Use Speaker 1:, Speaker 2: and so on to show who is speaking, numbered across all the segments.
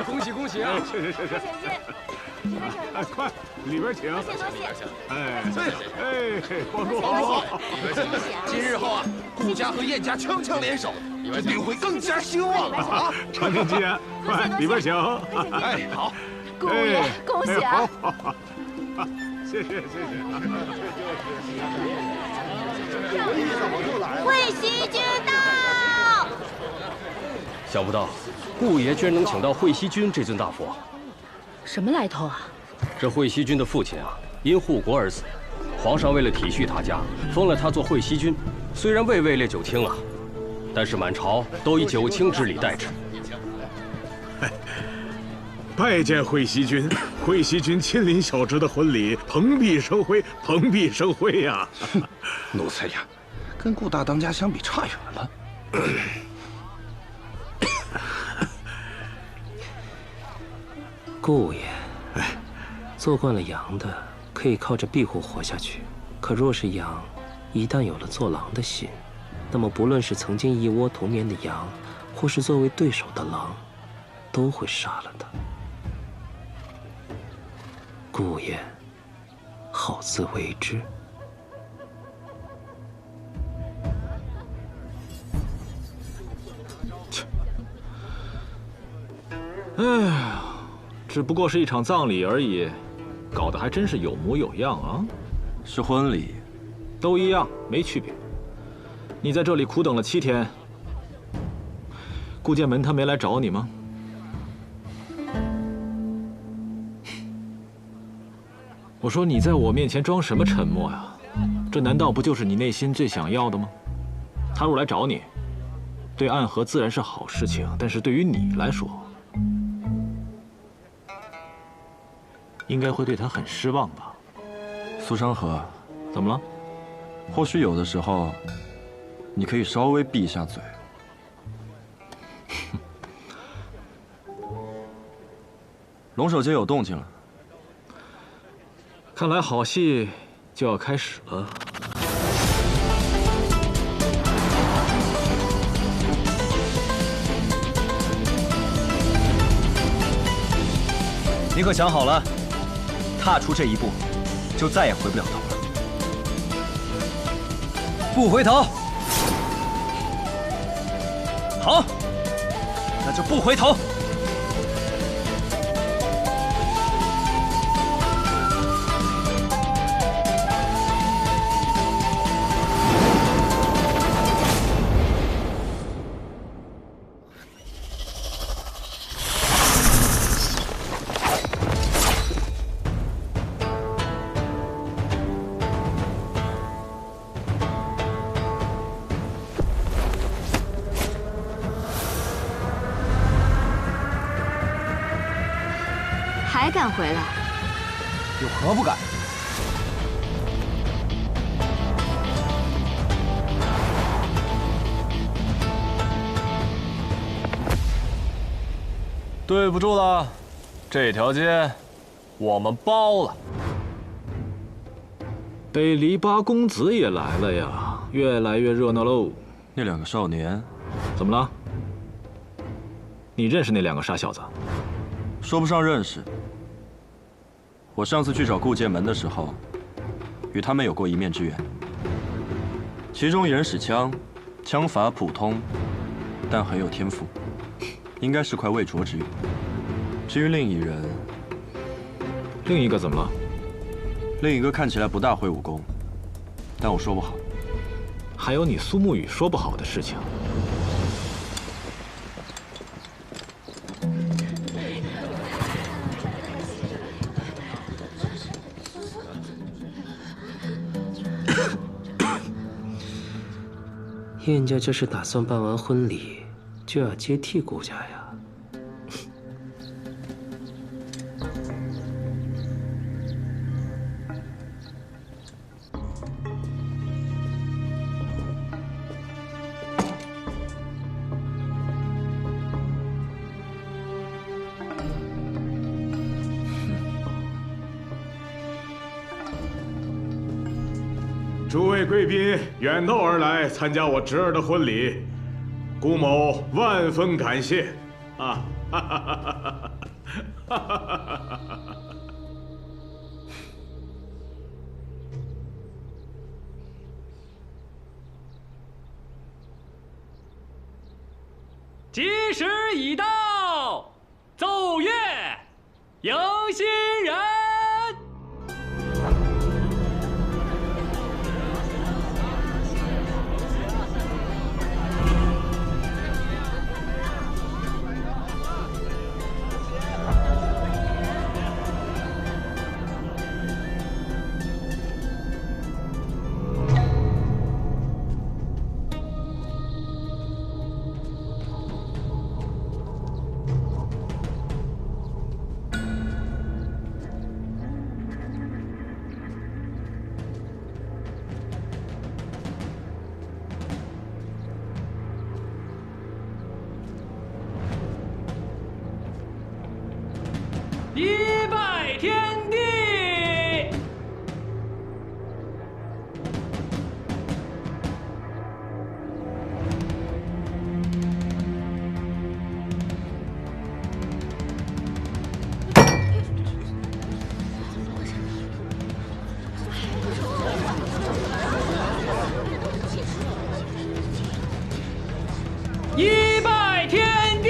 Speaker 1: 恭喜恭喜啊！
Speaker 2: 是。哎，快，里边请。
Speaker 3: 多谢。
Speaker 2: 哎，光祝。
Speaker 1: 今日后啊，顾家和燕家锵锵联手，这定会更加兴旺啊！
Speaker 2: 长命吉言，快里边请。
Speaker 1: 哎，好。
Speaker 3: 顾爷，恭喜啊！
Speaker 2: 谢谢。
Speaker 3: 会西君到！
Speaker 4: 想不到，顾爷居然能请到会西君这尊大佛。
Speaker 3: 什么来头啊？
Speaker 4: 这会西君的父亲啊，因护国而死，皇上为了体恤他家，封了他做会西君。虽然未位列九卿啊，但是满朝都以九卿之礼待之。
Speaker 2: 拜见会西君，会西君亲临小侄的婚礼，蓬荜生辉呀！
Speaker 1: 奴才呀，跟顾大当家相比差远了。
Speaker 5: 顾爷，做惯了羊的可以靠着庇护活下去，可若是羊，一旦有了做狼的心，那么不论是曾经一窝同眠的羊，或是作为对手的狼，都会杀了他。顾爷，好自为之。
Speaker 6: 哎呀，只不过是一场葬礼而已，搞得还真是有模有样啊！
Speaker 7: 是婚礼，
Speaker 6: 都一样，没区别。你在这里苦等了7天，顾剑门他没来找你吗？我说你在我面前装什么沉默呀？这难道不就是你内心最想要的吗？他若来找你，对暗河自然是好事情，但是对于你来说，应该会对他很失望吧？
Speaker 7: 苏商河，
Speaker 6: 怎么了？
Speaker 7: 或许有的时候，你可以稍微闭一下嘴。龙首街有动静了，
Speaker 6: 看来好戏就要开始了。
Speaker 8: 你可想好了？踏出这一步，就再也回不了头了。不回头。好，那就不回头。
Speaker 3: 还敢回来？
Speaker 8: 有何不敢？
Speaker 6: 对不住了，这条街我们包了。北篱笆公子也来了呀，越来越热闹喽。
Speaker 7: 那两个少年，
Speaker 6: 怎么了？你认识那两个傻小子？
Speaker 7: 说不上认识。我上次去找顾剑门的时候，与他们有过一面之缘。其中一人使枪，枪法普通，但很有天赋，应该是块未拙之玉。至于另一人，
Speaker 6: 另一个怎么了？
Speaker 7: 另一个看起来不大会武功，但我说不好。
Speaker 6: 还有你苏沐雨说不好的事情。
Speaker 5: 燕家这是打算办完婚礼就要接替顾家呀？
Speaker 2: 诸位贵宾远道而来参加我侄儿的婚礼，顾某万分感谢。啊，哈哈哈哈哈哈！
Speaker 9: 吉时已到，奏乐，迎新人。一拜天地。一拜天地。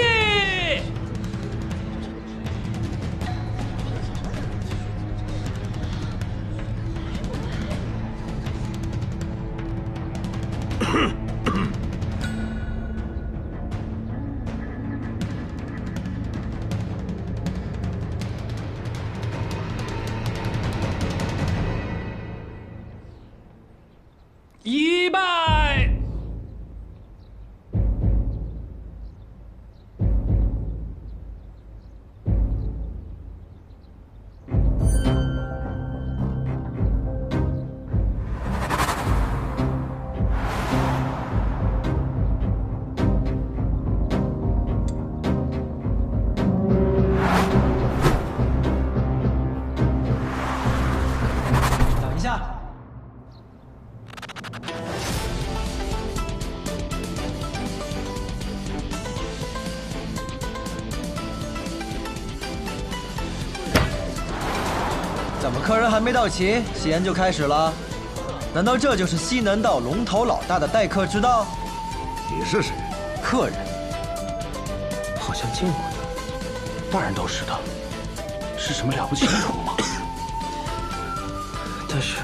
Speaker 9: 一拜。
Speaker 8: 等一下。怎么客人还没到齐，喜宴就开始了？难道这就是西南道龙头老大的待客之道？
Speaker 2: 你是谁？
Speaker 8: 客人。
Speaker 5: 好像见过他。
Speaker 1: 当然都是的，是什么了不起的宠吗？
Speaker 5: 但是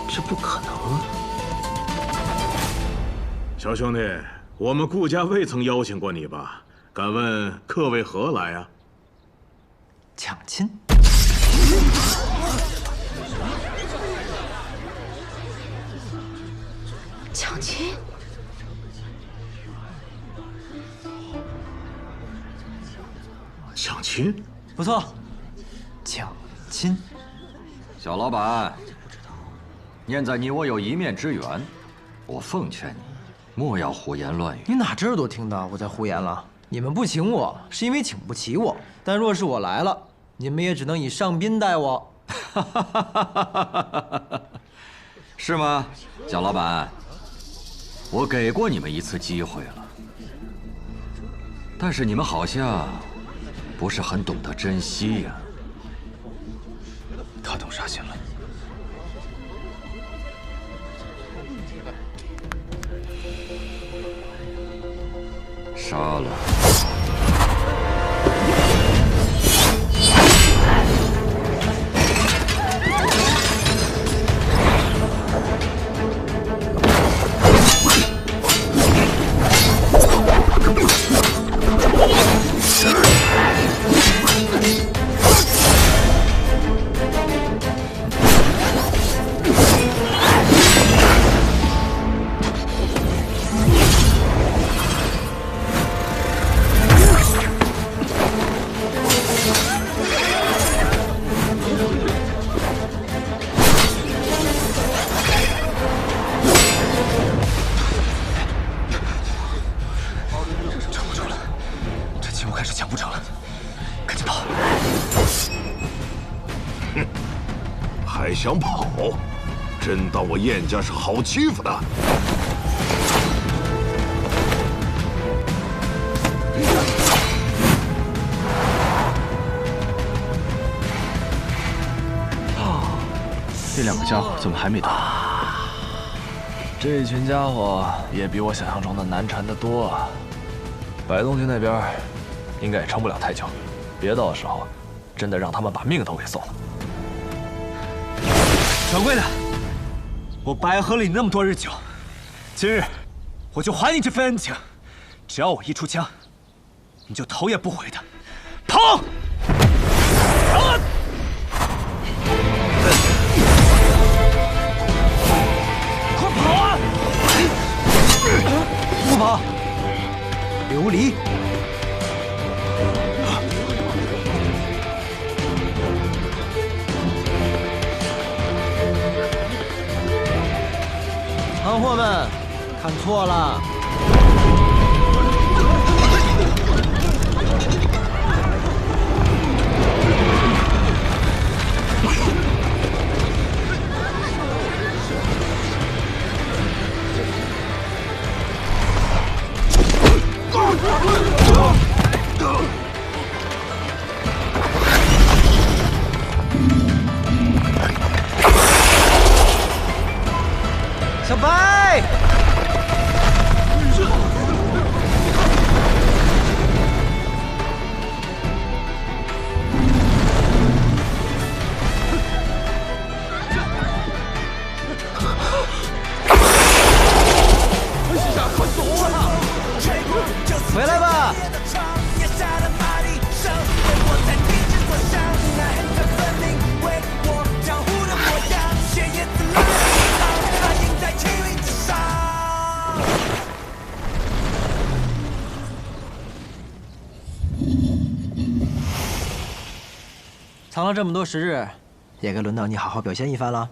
Speaker 5: 这不可能啊！
Speaker 2: 小兄弟，我们顾家未曾邀请过你吧？敢问客为何来啊？
Speaker 8: 抢亲。
Speaker 3: 抢亲？
Speaker 2: 抢亲？
Speaker 8: 不错，抢亲。
Speaker 10: 小老板，念在你我有一面之缘，我奉劝你，莫要胡言乱语。
Speaker 8: 你哪这儿都听到我在胡言了？你们不请我，是因为请不起我。但若是我来了，你们也只能以上宾待我。
Speaker 10: 是吗，蒋老板？我给过你们一次机会了，但是你们好像不是很懂得珍惜呀。
Speaker 6: 他动杀心了。
Speaker 10: 杀了。
Speaker 11: 想跑？真当我燕家是好欺负的？
Speaker 6: 这两个家伙怎么还没到？
Speaker 12: 这群家伙也比我想象中的难缠得多啊！白东军那边应该也撑不了太久，别到时候真的让他们把命都给送了。
Speaker 8: 掌柜的，我白喝了你那么多日酒，今日我就还你这份恩情。只要我一出枪，你就头也不回的跑！快跑啊！不跑，琉璃。行货们，看错了。小白，回来吧！藏了这么多时日，也该轮到你好好表现一番了。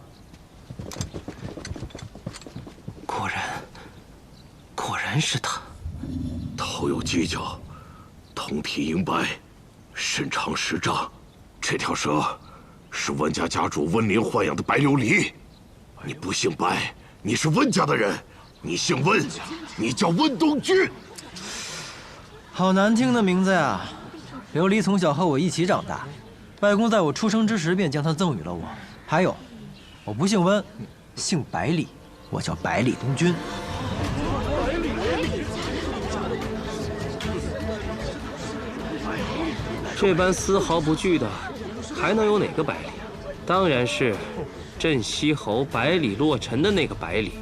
Speaker 2: 果然是他，头有犄角，通体银白，身长10丈。这条蛇是温家家主温林豢养的白琉璃。你不姓白，你是温家的人；你姓温，你叫温东君。
Speaker 8: 好难听的名字呀！琉璃从小和我一起长大。外公在我出生之时便将他赠予了我。还有，我不姓温，姓百里，我叫百里东君。
Speaker 5: 这般丝毫不惧的，还能有哪个百里？当然是镇西侯百里洛尘的那个百里。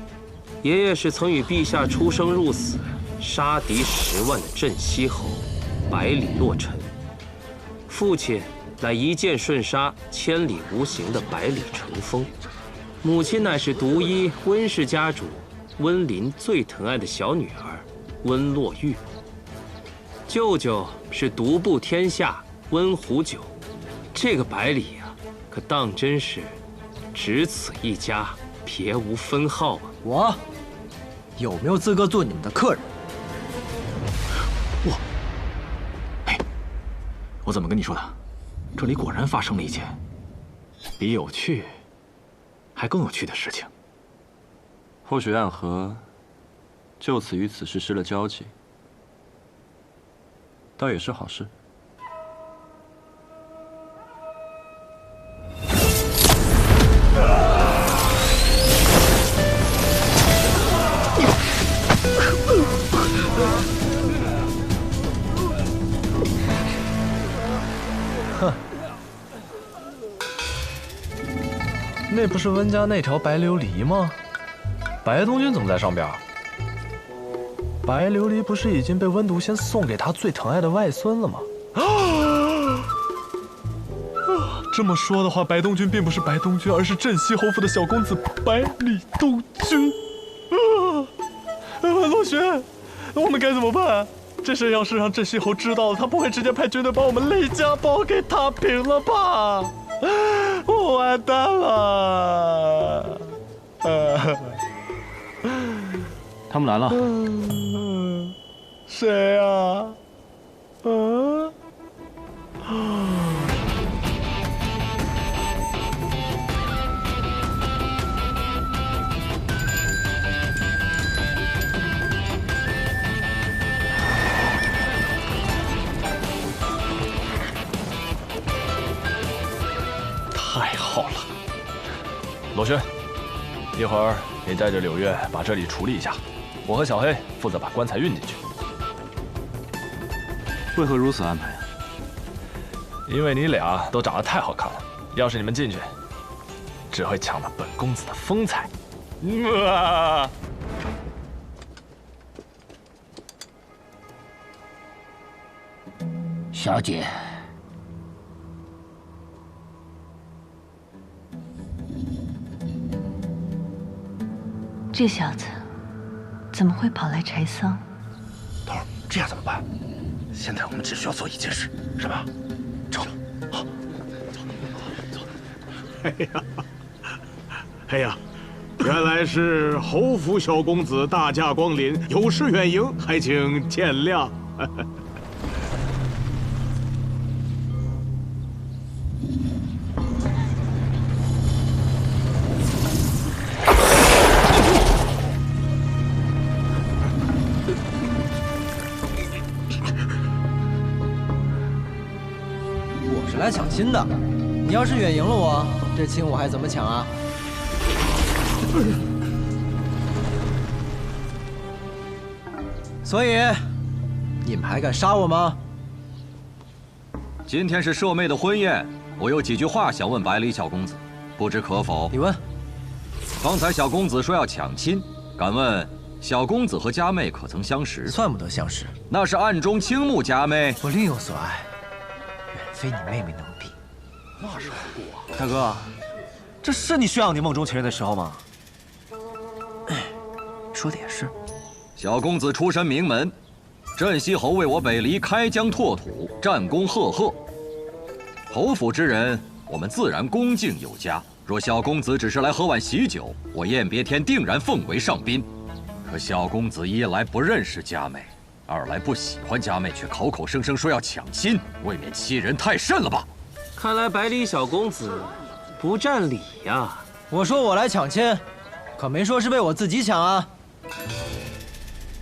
Speaker 5: 爷爷是曾与陛下出生入死，杀敌10万的镇西侯百里洛尘，父亲乃一箭瞬杀千里无形的百里成风，母亲乃是独一温氏家主温林最疼爱的小女儿温洛玉，舅舅是独步天下温壶酒，这个百里呀，可当真是只此一家，别无分号啊！
Speaker 8: 我有没有资格做你们的客人？
Speaker 6: 我怎么跟你说的？这里果然发生了一件比有趣还更有趣的事情。
Speaker 7: 或许暗河就此与此事失了交集，倒也是好事。
Speaker 12: 哼，那不是温家那条白琉璃吗？白东君怎么在上边？白琉璃不是已经被温毒仙送给他最疼爱的外孙了吗？这么说的话，白东君并不是白东君，而是镇西侯府的小公子百里东君。陆巡，我们该怎么办？这事要是让镇西侯知道了，他不会直接派军队把我们雷家堡给踏平了吧？我完蛋了！
Speaker 6: 他们来了。
Speaker 12: 谁啊？太好了，罗轩，一会儿你带着柳月把这里处理一下，我和小黑负责把棺材运进去。
Speaker 7: 为何如此安排啊？
Speaker 12: 因为你俩都长得太好看了，要是你们进去，只会抢了本公子的风采。
Speaker 13: 小姐，
Speaker 3: 这小子怎么会跑来柴桑？
Speaker 1: 头儿，这样怎么办？现在我们只需要做一件事，什么？走，好，走。
Speaker 2: 哎呀，原来是侯府小公子大驾光临，有失远迎，还请见谅。
Speaker 8: 来抢亲的，你要是远赢了我，这亲我还怎么抢啊？所以，你们还敢杀我吗？
Speaker 10: 今天是舍妹的婚宴，我有几句话想问百里小公子，不知可否？
Speaker 8: 你问。
Speaker 10: 刚才小公子说要抢亲，敢问小公子和佳妹可曾相识？
Speaker 8: 算不得相识，
Speaker 10: 那是暗中倾慕佳妹。
Speaker 8: 我另有所爱。非你妹妹能比，
Speaker 1: 那是何故啊？
Speaker 6: 大哥，这是你炫耀你梦中情人的时候吗？
Speaker 8: 说的也是。
Speaker 10: 小公子出身名门，镇西侯为我北离开疆拓土，战功赫赫。侯府之人，我们自然恭敬有加。若小公子只是来喝碗喜酒，我燕别天定然奉为上宾。可小公子一来不认识佳妹，二来不喜欢佳妹，却口口声声说要抢亲，未免欺人太甚了吧？
Speaker 5: 看来百里小公子不占理呀。
Speaker 8: 我说我来抢亲，可没说是为我自己抢啊。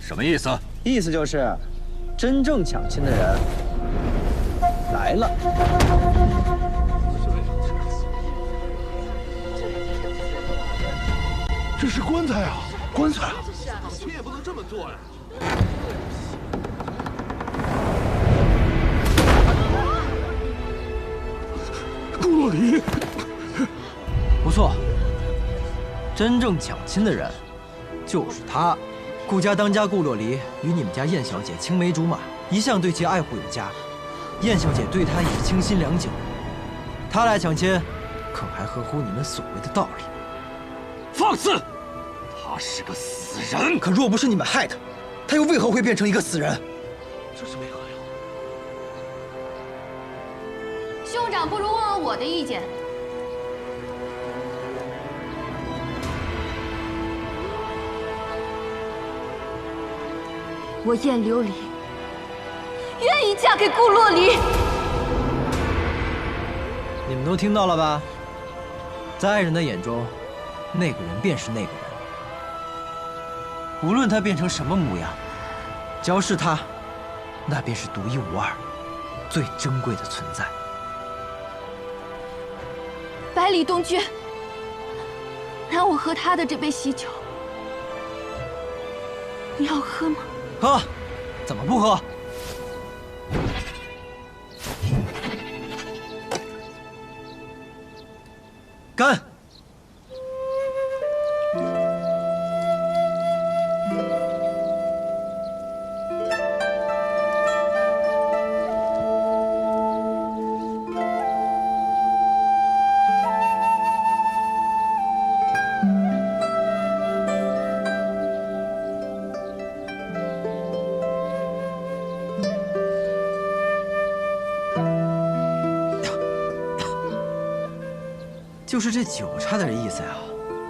Speaker 10: 什么意思？
Speaker 8: 意思就是，真正抢亲的人来了。
Speaker 1: 这是棺材啊！棺材啊！亲也不能这么做呀！
Speaker 2: 顾若离，
Speaker 8: 不错，真正抢亲的人就是他。顾家当家顾若离与你们家燕小姐青梅竹马，一向对其爱护有加。燕小姐对他也是倾心良久。他来抢亲，可还合乎你们所谓的道理？
Speaker 10: 放肆！他是个死人。
Speaker 8: 可若不是你们害他，他又为何会变成一个死人？
Speaker 1: 这是为何呀？
Speaker 13: 兄长不如问问我的意见。我燕琉璃愿意嫁给顾洛离。
Speaker 8: 你们都听到了吧？在爱人的眼中，那个人便是那个人，无论他变成什么模样，只要是他，那便是独一无二、最珍贵的存在。
Speaker 13: 百里东君，让我喝他的这杯喜酒，你要喝吗？
Speaker 8: 喝，怎么不喝？干！就是这酒差点意思呀！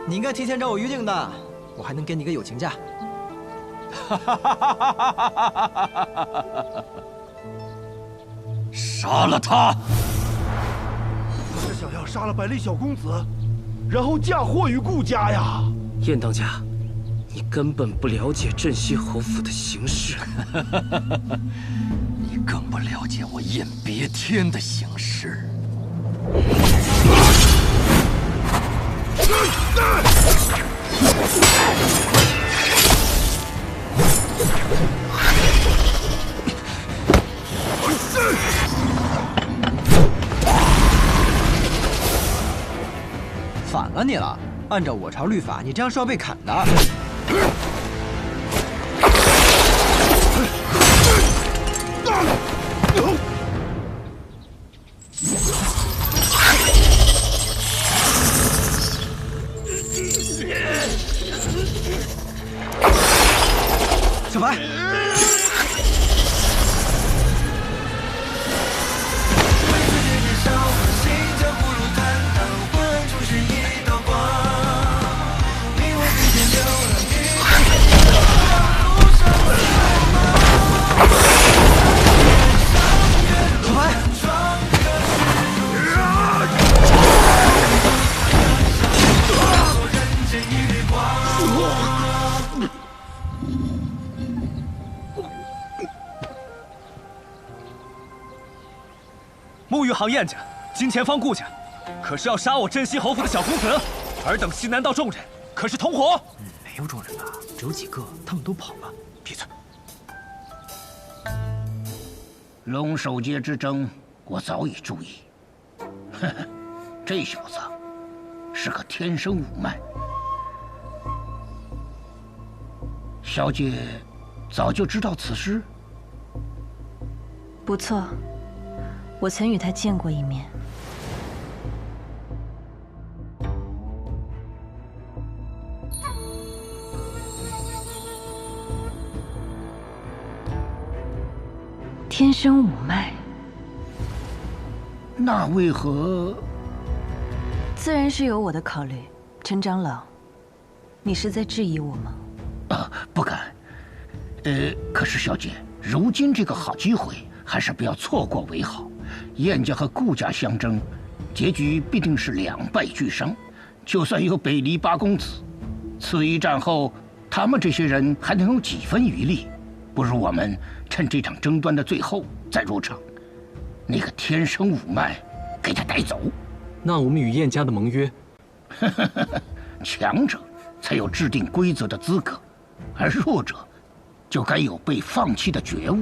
Speaker 8: 你应该提前找我预定的，我还能给你个友情价。
Speaker 10: 杀了他！
Speaker 1: 是想要杀了百里小公子，然后嫁祸于顾家呀！
Speaker 5: 燕当家，你根本不了解镇西侯府的形势。
Speaker 10: 你更不了解我燕别天的形势。
Speaker 8: 反了你了！按照我朝律法，你这样是要被砍的。小白，
Speaker 12: 沐浴行燕家，金钱方顾家，可是要杀我镇西侯府的小公子？尔等西南道众人可是同伙？
Speaker 8: 没有众人吧？只有几个，他们都跑了。
Speaker 12: 闭嘴！
Speaker 14: 龙首阶之争，我早已注意。呵呵，这小子是个天生五脉。小姐早就知道此事？
Speaker 3: 不错，我曾与他见过一面。天生五脉，
Speaker 14: 那为何？
Speaker 3: 自然是有我的考虑。陈长老，你是在质疑我吗？
Speaker 14: 不敢。可是小姐，如今这个好机会，还是不要错过为好。燕家和顾家相争，结局必定是两败俱伤。就算有北离八公子，此一战后，他们这些人还能有几分余力？不如我们趁这场争端的最后再入场，那个天生五脉给他带走。
Speaker 6: 那我们与燕家的盟约？
Speaker 14: 强者才有制定规则的资格，而弱者就该有被放弃的觉悟。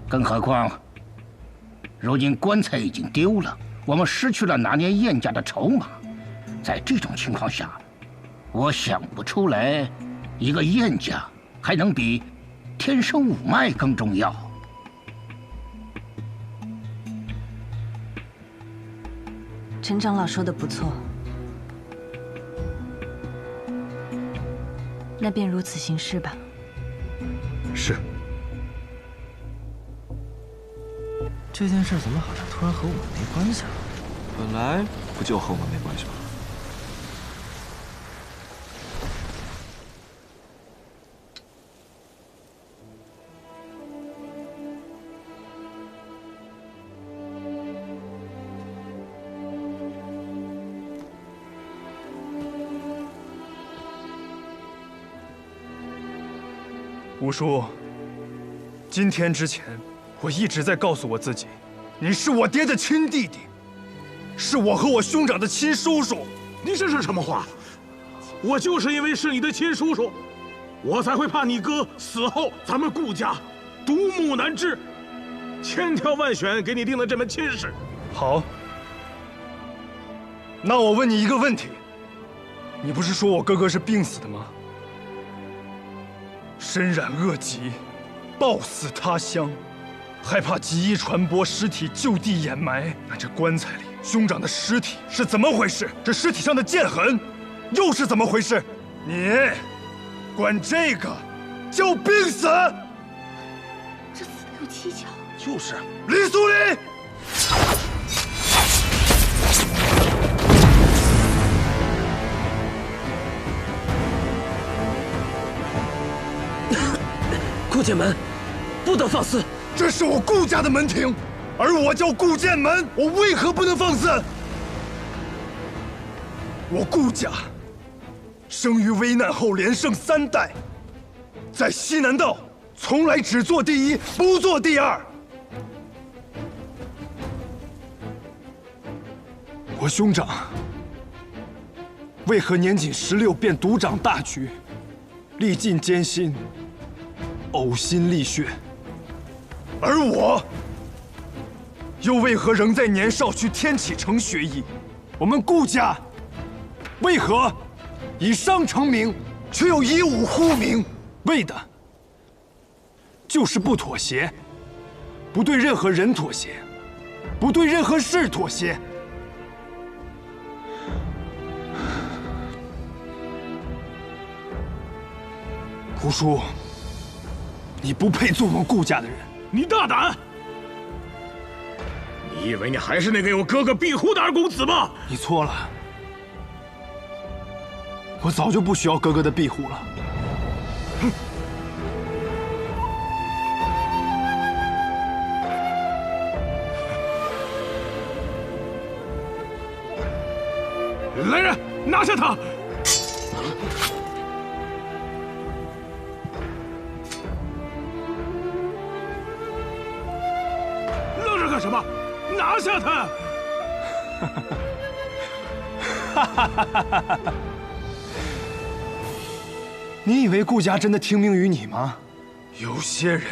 Speaker 14: 更何况，如今棺材已经丢了，我们失去了拿捏燕家的筹码。在这种情况下，我想不出来，一个燕家还能比天生五脉更重要。
Speaker 3: 陈长老说的不错，那便如此行事吧。
Speaker 1: 是。
Speaker 8: 这件事怎么好像突然和我们没关系了？
Speaker 6: 本来不就和我们没关系吗？
Speaker 12: 吴叔，今天之前，我一直在告诉我自己，你是我爹的亲弟弟，是我和我兄长的亲叔叔。
Speaker 2: 你这是什么话？我就是因为是你的亲叔叔，我才会怕你哥死后咱们顾家独木难支，千挑万选给你定了这门亲事。
Speaker 12: 好，那我问你一个问题，你不是说我哥哥是病死的吗？身染恶疾，暴死他乡，害怕疾疫传播，尸体就地掩埋。那这棺材里兄长的尸体是怎么回事？这尸体上的剑痕又是怎么回事？你管这个叫病死？
Speaker 13: 这死的有蹊跷。
Speaker 1: 就是
Speaker 12: 李苏林。
Speaker 5: 顾剑门，不得放肆！
Speaker 12: 这是我顾家的门庭，而我叫顾剑门，我为何不能放肆？我顾家生于危难后连胜3代，在西南道从来只做第一，不做第二。我兄长为何年仅16便独掌大局，历尽艰辛，呕心沥血？而我又为何仍在年少去天启城学艺？我们顾家为何以商成名，却又以武呼名？为的就是不妥协，不对任何人妥协，不对任何事妥协。胡叔，你不配做我们顾家的人。
Speaker 2: 你大胆！你以为你还是那个有哥哥庇护的二公子吗？
Speaker 12: 你错了，我早就不需要哥哥的庇护了。
Speaker 2: 来人，拿下他！愣着干什么？拿下他！
Speaker 12: 你以为顾家真的听命于你吗？有些人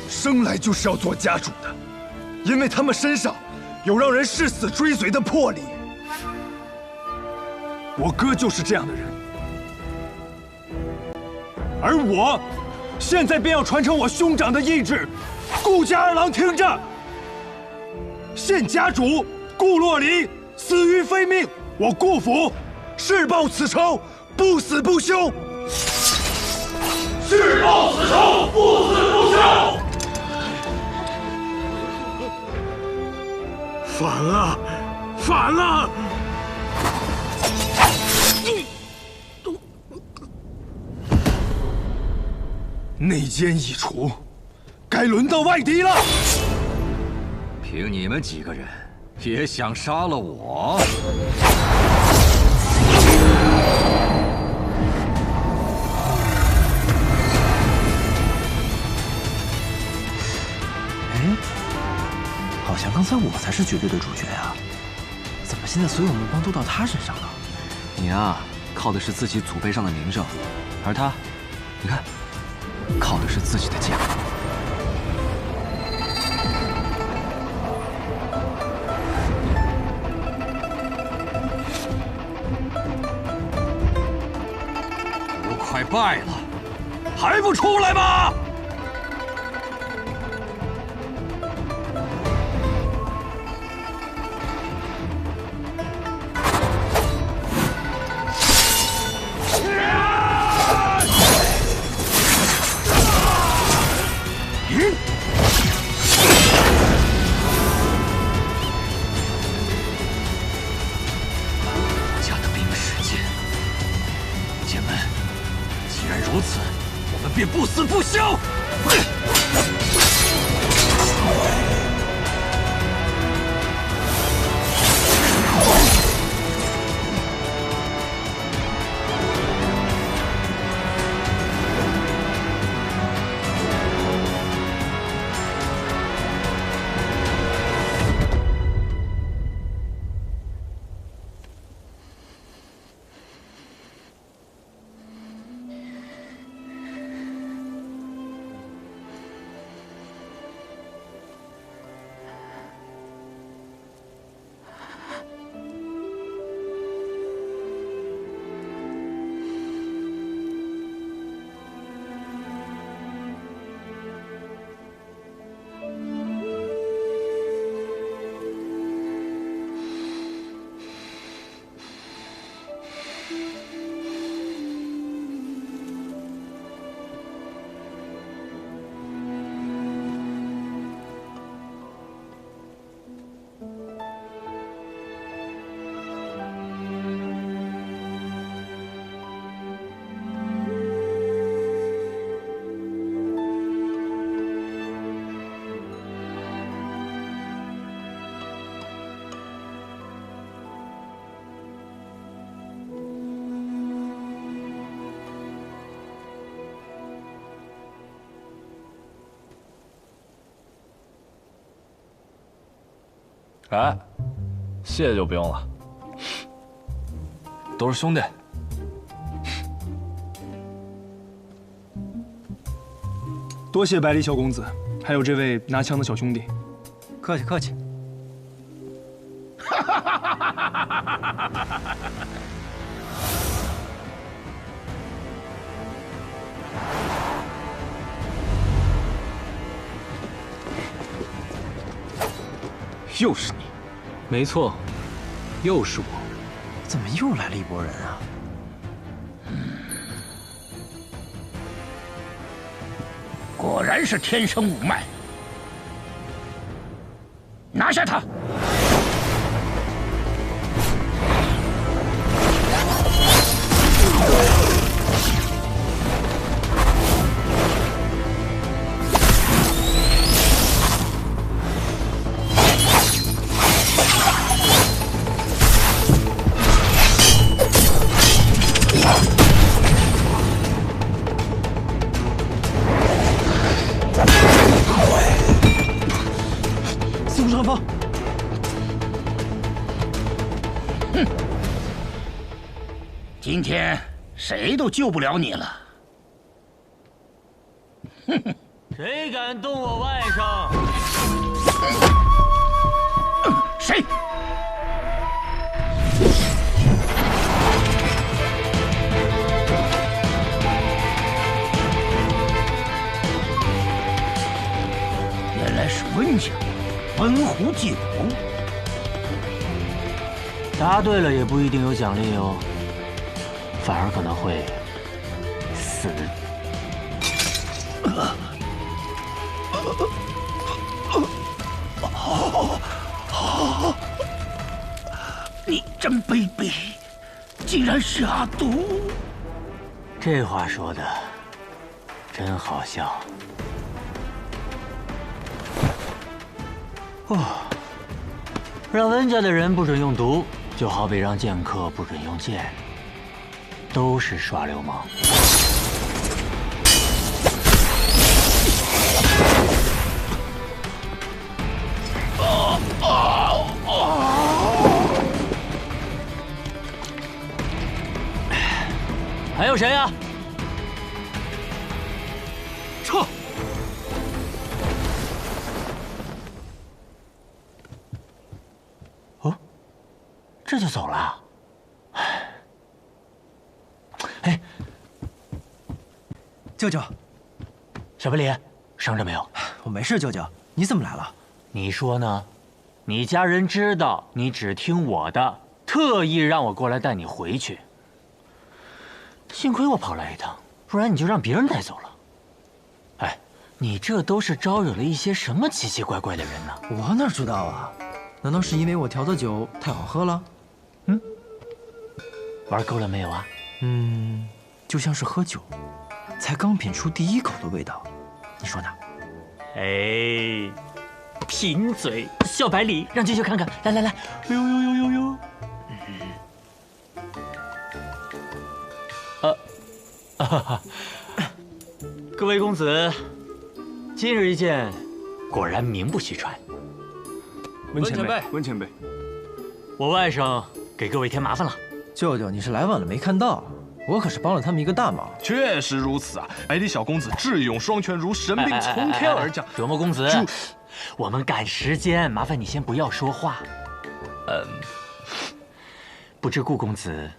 Speaker 12: 生来就是要做家主的，因为他们身上有让人誓死追随的魄力。我哥就是这样的人，而我现在便要传承我兄长的意志。顾家二郎听着，现家主顾洛离死于非命，我顾府誓报此仇，不死不休。
Speaker 2: 誓报此仇，不死不休！反了，反了！
Speaker 12: 内奸已除，该轮到外敌了。
Speaker 10: 凭你们几个人，也想杀了我？
Speaker 8: 哎，好像刚才我才是绝对的主角啊！怎么现在所有目光都到他身上了？
Speaker 6: 你啊，靠的是自己祖辈上的名声，而他，你看，靠的是自己的剑。
Speaker 10: 都快败了，还不出来吗？便不死不休！
Speaker 6: 哎，谢就不用了，都是兄弟。
Speaker 15: 多谢百里小公子，还有这位拿枪的小兄弟。
Speaker 8: 客气客气。
Speaker 6: 又是你，没错，又是我。
Speaker 8: 怎么又来了一拨人啊？
Speaker 14: 果然是天生五脉，拿下他！今天谁都救不了你了。
Speaker 9: 谁敢动我外甥？
Speaker 14: 谁？原来是温家，温湖九。
Speaker 16: 答对了也不一定有奖励哦。反而可能会死。
Speaker 14: 你真卑鄙，竟然下毒！
Speaker 16: 这话说的真好笑。哦，让温家的人不准用毒，就好比让剑客不准用剑。都是耍流氓。还有谁呀？
Speaker 6: 撤！
Speaker 16: 哦，这就走了。
Speaker 8: 舅舅，
Speaker 16: 小白脸，伤着没有？
Speaker 8: 我没事，舅舅。你怎么来了？
Speaker 16: 你说呢？你家人知道你只听我的，特意让我过来带你回去。幸亏我跑来一趟，不然你就让别人带走了。哎，你这都是招惹了一些什么奇奇怪怪的人呢？
Speaker 8: 我哪知道啊？难道是因为我调的酒太好喝了？
Speaker 16: 玩够了没有啊？
Speaker 8: 就像是喝酒。才刚品出第一口的味道，你说呢？
Speaker 16: 哎，贫嘴，小百里，让舅舅看看，来来来，哎呦呦呦呦呦！各位公子，今日一见，果然名不虚传。
Speaker 15: 温前辈，温前辈，
Speaker 16: 我外甥给各位添麻烦了。
Speaker 8: 舅舅，你是来晚了没看到，我可是帮了他们一个大忙。
Speaker 15: 确实如此啊！百里小公子智勇双全，如神兵从天而降。
Speaker 16: 德摩公子，我们赶时间，麻烦你先不要说话。不知顾公子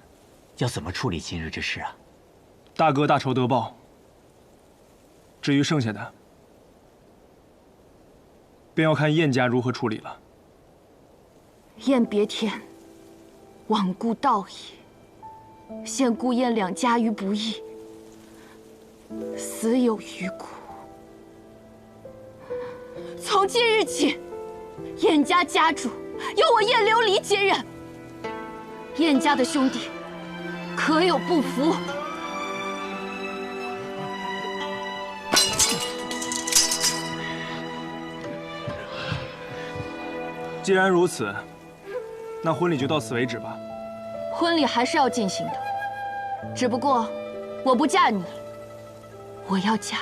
Speaker 16: 要怎么处理今日之事啊？
Speaker 15: 大哥大仇得报。至于剩下的，便要看燕家如何处理了。
Speaker 13: 燕别天，罔顾道义，陷顾燕两家于不义，死有余辜。从今日起，燕家家主由我燕琉璃接任。燕家的兄弟，可有不服？
Speaker 15: 既然如此，那婚礼就到此为止吧。
Speaker 13: 婚礼还是要进行的，只不过我不嫁你，我要嫁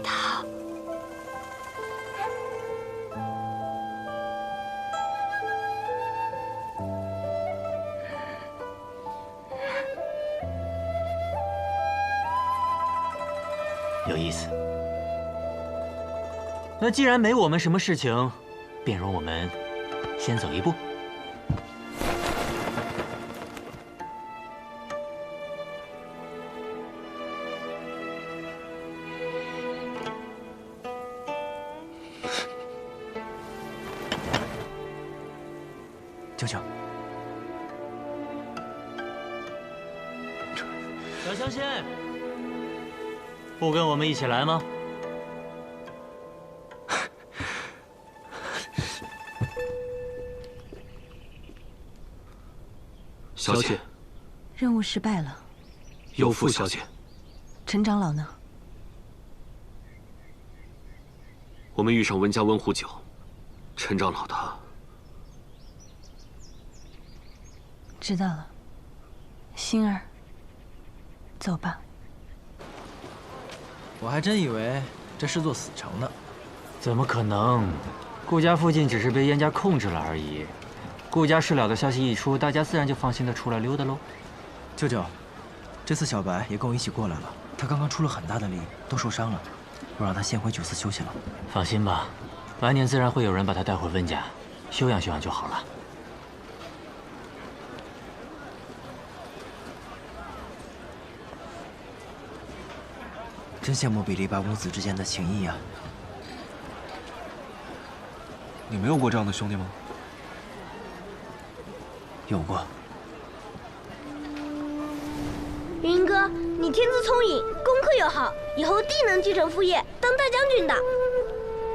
Speaker 13: 他。
Speaker 16: 有意思。那既然没我们什么事情，便容我们先走一步。
Speaker 8: 舅舅，
Speaker 16: 小香仙，不跟我们一起来吗？
Speaker 5: 小姐，
Speaker 3: 任务失败了。
Speaker 5: 有负小姐。
Speaker 3: 陈长老呢？
Speaker 5: 我们遇上温家温壶酒，陈长老他
Speaker 3: 知道了。星儿，走吧。
Speaker 8: 我还真以为这是座死城呢。
Speaker 16: 怎么可能？顾家附近只是被燕家控制了而已。顾家事了的消息一出，大家自然就放心的出来溜达喽。
Speaker 8: 舅舅，这次小白也跟我一起过来了，他刚刚出了很大的力，都受伤了，我让他先回酒肆休息了。
Speaker 16: 放心吧，晚年自然会有人把他带回温家，休养休养就好了。
Speaker 8: 真羡慕比利八公子之间的情谊啊！
Speaker 15: 你没有过这样的兄弟吗？
Speaker 8: 有过。
Speaker 17: 云哥，你天资聪颖，功课又好，以后定能继承父业，当大将军的。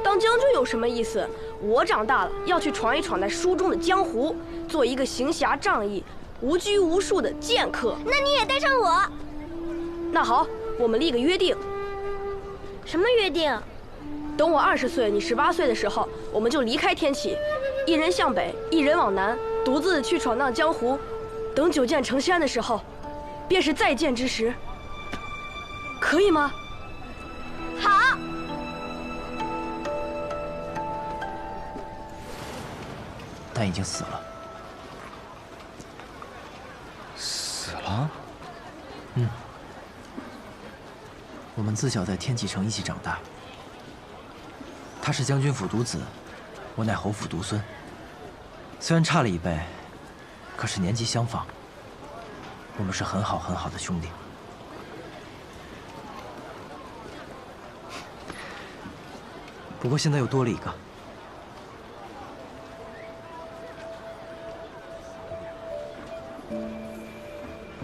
Speaker 18: 当将军有什么意思？我长大了要去闯一闯在书中的江湖，做一个行侠仗义、无拘无束的剑客。
Speaker 17: 那你也带上我。
Speaker 18: 那好，我们立个约定。
Speaker 17: 什么约定？
Speaker 18: 等我20岁，你18岁的时候，我们就离开天启，一人向北，一人往南，独自去闯荡江湖。等9剑成山的时候，便是再见之时。可以吗？
Speaker 17: 好。
Speaker 8: 但已经死了。
Speaker 15: 死了？
Speaker 8: 嗯。我们自小在天启城一起长大。他是将军府独子，我乃侯府独孙。虽然差了一辈，可是年纪相仿。我们是很好很好的兄弟。不过现在又多了一个。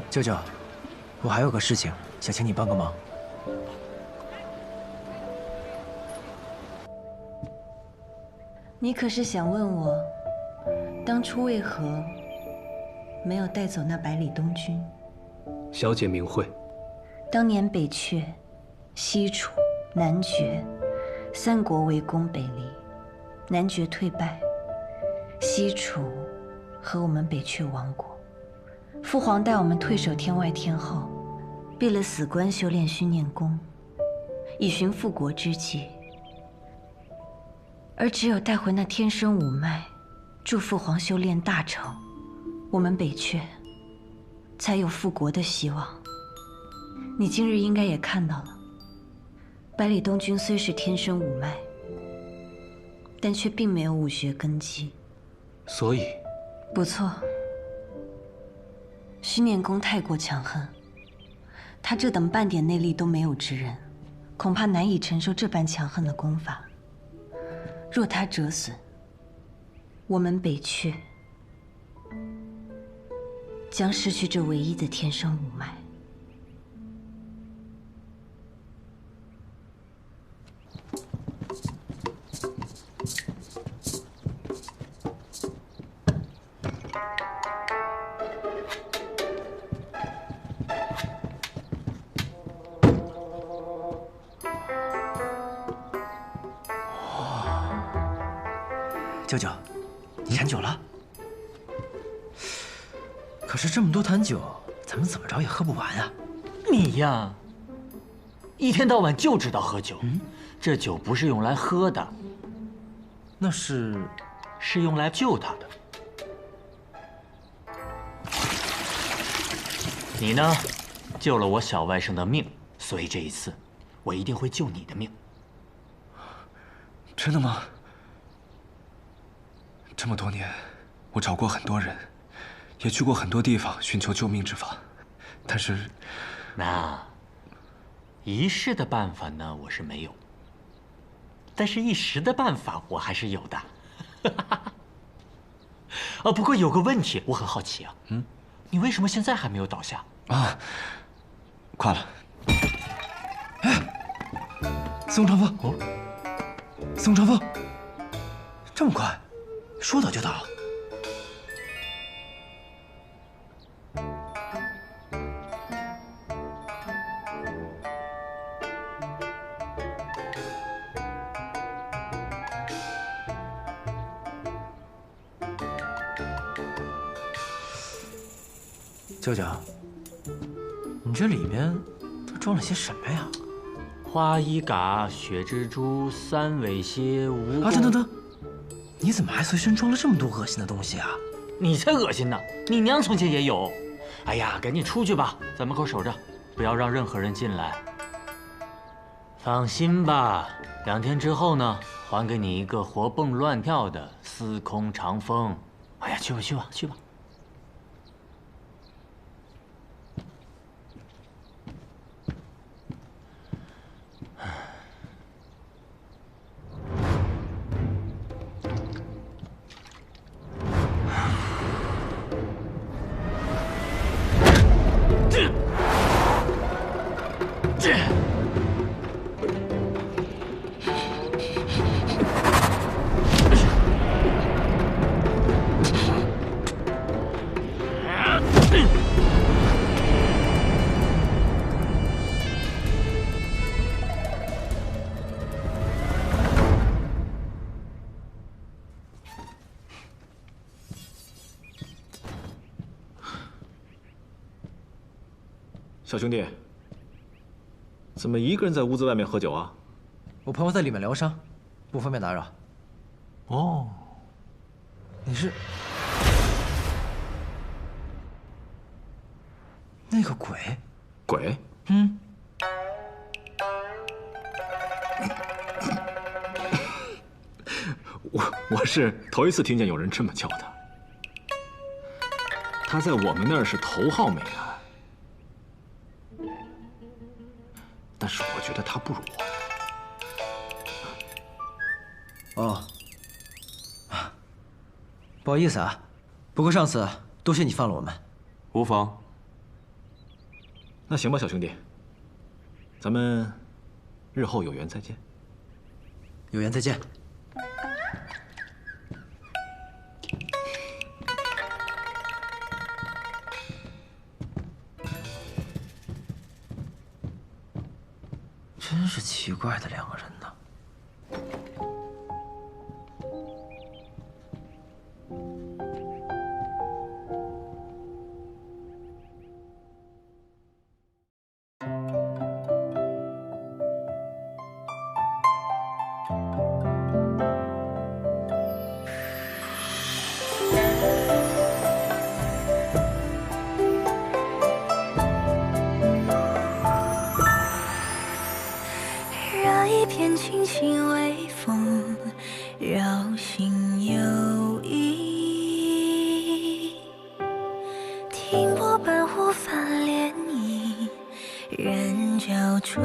Speaker 8: 舅舅，我还有个事情想请你帮个忙。
Speaker 3: 你可是想问我，当初为何没有带走那百里东军？
Speaker 5: 小姐明慧。
Speaker 3: 当年北阙、西楚、南绝三国围攻北离，南绝退败，西楚和我们北阙亡国。父皇带我们退守天外天后，闭了死关修炼虚念功，以寻复国之计。而只有带回那天生五脉，助父皇修炼大成，我们北阙才有复国的希望。你今日应该也看到了，百里东君虽是天生五脉，但却并没有武学根基。
Speaker 5: 所以，
Speaker 3: 不错，虚念功太过强横，他这等半点内力都没有之人，恐怕难以承受这般强横的功法。若他折损，我们北阙将失去这唯一的天生五脉。
Speaker 8: 舅舅，你馋酒了？可是这么多坛酒，咱们怎么着也喝不完啊！
Speaker 16: 你呀，一天到晚就知道喝酒。这酒不是用来喝的，
Speaker 8: 那是
Speaker 16: 用来救他的。你呢，救了我小外甥的命，所以这一次，我一定会救你的命。
Speaker 15: 真的吗？这么多年，我找过很多人，也去过很多地方寻求救命之法，但是，
Speaker 16: 那一世的办法呢，我是没有，但是一时的办法我还是有的。不过有个问题，我很好奇啊。你为什么现在还没有倒下？
Speaker 15: 啊，挂了。
Speaker 8: 宋长风，宋长风，这么快？说倒就倒。舅舅，你这里边都装了些什么呀？
Speaker 16: 花衣嘎、血蜘蛛、三尾蝎、蜈蚣。
Speaker 8: 等，你怎么还随身装了这么多恶心的东西啊？
Speaker 16: 你才恶心呢！你娘从前也有。哎呀，赶紧出去吧，在门口守着，不要让任何人进来。放心吧，2天之后呢，还给你一个活蹦乱跳的司空长风。哎呀，去吧。
Speaker 6: 小兄弟，怎么一个人在屋子外面喝酒啊？
Speaker 8: 我朋友在里面疗伤，不方便打扰。
Speaker 6: 哦，
Speaker 8: 你是那个鬼？
Speaker 6: 鬼？我是头一次听见有人这么叫他。他在我们那儿是头号美男。但是我觉得他不如
Speaker 8: 我。不好意思啊，不过上次多谢你放了我们。
Speaker 7: 无妨。
Speaker 6: 那行吧，小兄弟，咱们日后有缘再见。
Speaker 8: 有缘再见。怪的两个人呢。
Speaker 19: 一片轻轻微风，绕心游弋。听波般忽泛涟漪，人教春